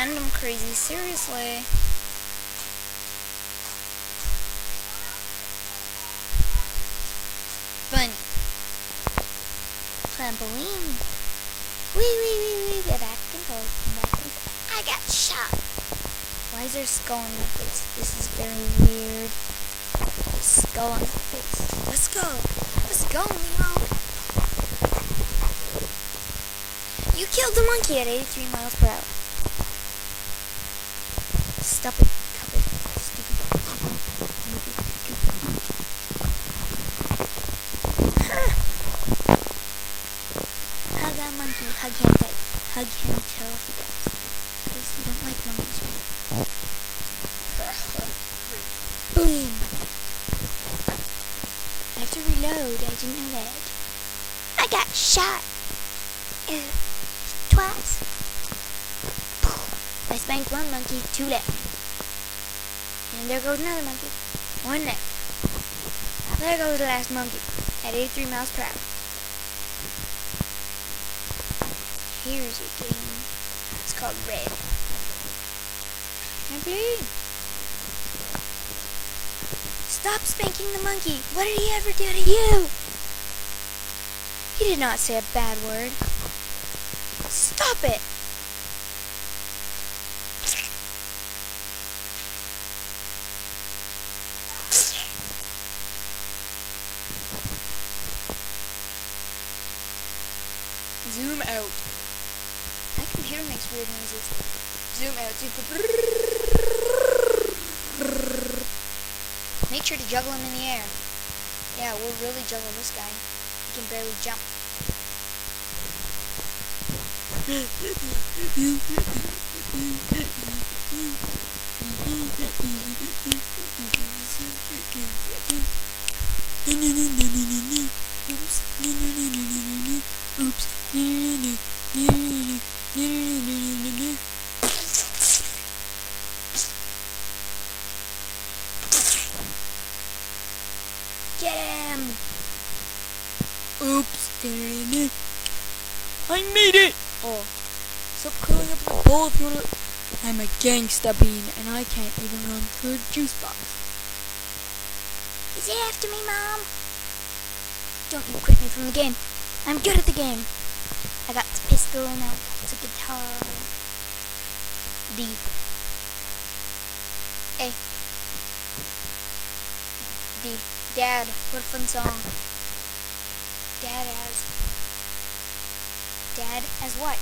fandom crazy, seriously. Bunny. Trampoline. Wee. Get back and forth. I got shot. Why is there a skull on my face? This is very weird. Skull on my face. Let's go. Let's go, Nemo. You killed the monkey at 83 miles per hour. Stop it. Stop it. Stupid. Hug that monkey. Hug him tight. Hug him till he dies. Because you don't like monkeys, right? Boom. I have to reload. I didn't know that. I got shot. Twice. I spanked one monkey, 2 left. And there goes another monkey, 1 left. There goes the last monkey at 83 miles per hour. Here's your game. It's called Red. I play. Stop spanking the monkey. What did he ever do to you? He did not say a bad word. Stop it. Zoom out. My computer makes weird noises. Zoom out. Make sure to juggle him in the air. Yeah, we'll really juggle this guy. He can barely jump. Oops. Get him! Oops. I made it! Oh. Stop curling up the ball if you wanna... I'm a gangsta bean and I can't even run through a juice box. Is he after me, Mom? Don't you quit me from the game. I'm good at the game. I got the pistol, now I got the guitar. D. A. D. Dad, what a fun song. Dad as what?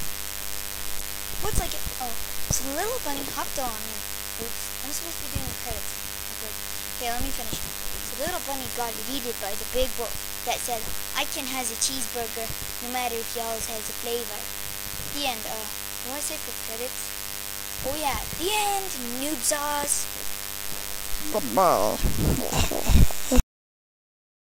What's like it? Oh, so the little bunny hopped on me. Oops, I'm supposed to be doing the credits. Okay, let me finish. So the little bunny got eaten by the big book that said, I can has a cheeseburger no matter if y'all's has a flavor. The end. What do I say for credits? Oh yeah, the end. Noob sauce. Football.